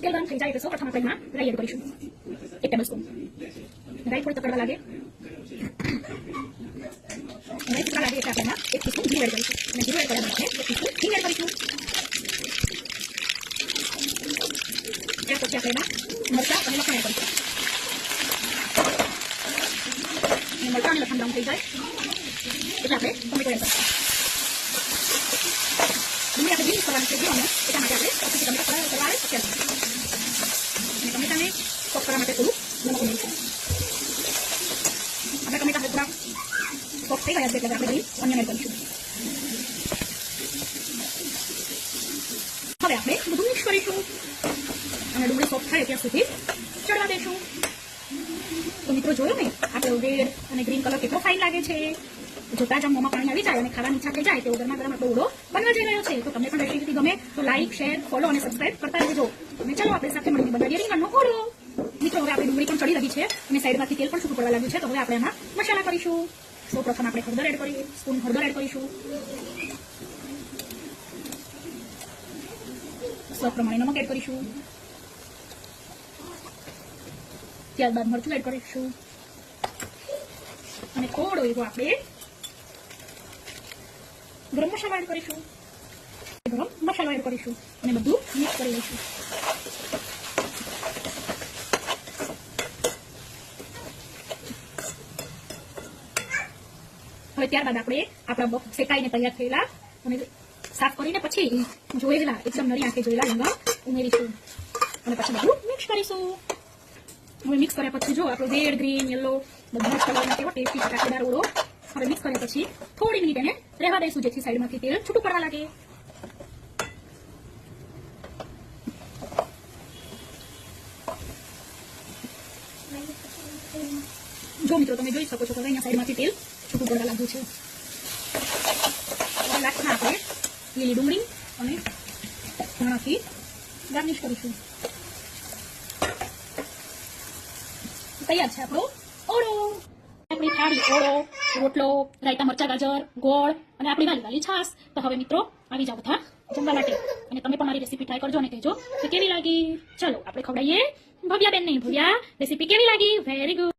તેલ ગરમ થઈ જાય એટલે સૌપ્રથમ આપણે એમાં રાઈ એડ કરીશું 1 ટેબલસ્પૂન રાઈ થોડી તકડવા લાગે રાઈ તકડવા લાગે એટલે આપણે એમાં 1 ટીસ્પૂન ઘી એડ કરીશું અને ઘી એડ કર્યા બાદ 1 ટીસ્પૂન હિંગ એડ કરીશું ત્યાર પછી આપણે એમાં મરચાં અને લસણ એડ કરીશું મરચાં અને લસણ બ્રાઉન થઈ જાય એટલે આપણે ટોમેટો એડ કરીશું ડુંગળી આપણે મિક્સ કરવાની છે એટલા માટે આપણે પછી ટમેટા કરવા આવે અત્યારે અને ટમેટાને સોફ્ટ કરવા માટે થોડું નમક ઉમેરીશું આપણે ટમેટા થોડા સોફ્ટ થઈ ગયા છે એટલે આપણે દહીં ઓનિયન એડ કરીશું હવે આપણે બધું મિક્સ કરીશું અને ડુંગળી સોફ્ટ થાય ત્યાં સુધી ચડવા દઈશું તો મિત્રો જોયું ને આપણો રેડ અને ગ્રીન કલર કેટલો ફાઇન લાગે છે જોતા જ મોંમાં પાણી આવી જાય અને ખાવાની ઈચ્છા થઈ જાય તો ગરમા ગરમ આપણો ઓળો બનવા જઈ રહ્યો છે તો તમને પણ રેસીપી ગમે તો લાઈક શેર ફોલો અને સબસ્ક્રાઇબ કરતા રહેજો અને ચાલો આપણે સાથે મળીને બનાવીએ રીંગણનો ઓળો મિત્રો હવે આપણી ડુંગળી પણ ચડી રહી છે અને સાઈડમાંથી તેલ પણ છૂટું પડવા લાગ્યું છે તો હવે આપણે એમાં મસાલા કરીશું સૌપ્રથમ આપણે હળદર એડ કરીએ સ્પૂન હળદર એડ કરીશું સ્વાદ પ્રમાણે નમક એડ કરીશું ત્યારબાદ મરચું એડ કરીશું અને થોડો એવો આપણે ગરમ મસાલો એડ કરીશું અને બધું મિક્સ કરી લઈશું હવે ત્યારબાદ આપણે આપણા શેકાઈને તૈયાર થયેલા અને સાફ કરીને પછી જોયેલા એકદમ નરી આંખે જોયેલા રીંગણ ઉમેરીશું અને પછી બધું મિક્સ કરીશું હવે મિક્સ કર્યા પછી જો આપણો રેડ ગ્રીન યલો બધા જ કલરમાં કેવો ટેસ્ટી ચટાકેદાર ઓળો હવે મિક્સ કર્યા પછી થોડી મિનિટ એને રહેવા દઈશું જેથી સાઈડમાંથી તેલ છૂટું પડવા લાગે જો મિત્રો તમે જોઈ શકો છો કે અહીંયા સાઈડમાંથી તેલ છૂટું પડવા લાગ્યું છે હવે લાસ્ટમાં આપણે લીલી ડુંગળી અને ધાણાથી ગાર્નિશ કરીશું તૈયાર છે આપણો ઓળો આપણી થાળી ઓળો રોટલો રાયતા મરચા ગાજર ગોળ અને આપણી વાલી વાલી છાશ તો હવે મિત્રો આવી જાઓ બધા જમવા માટે અને તમે પણ મારી રેસીપી ટ્રાય કરજો અને કહેજો કે કેવી લાગી ચલો આપણે ખવડાવીએ ભવ્યાબેન નહીં ભવ્યા રેસીપી કેવી લાગી વેરી ગુડ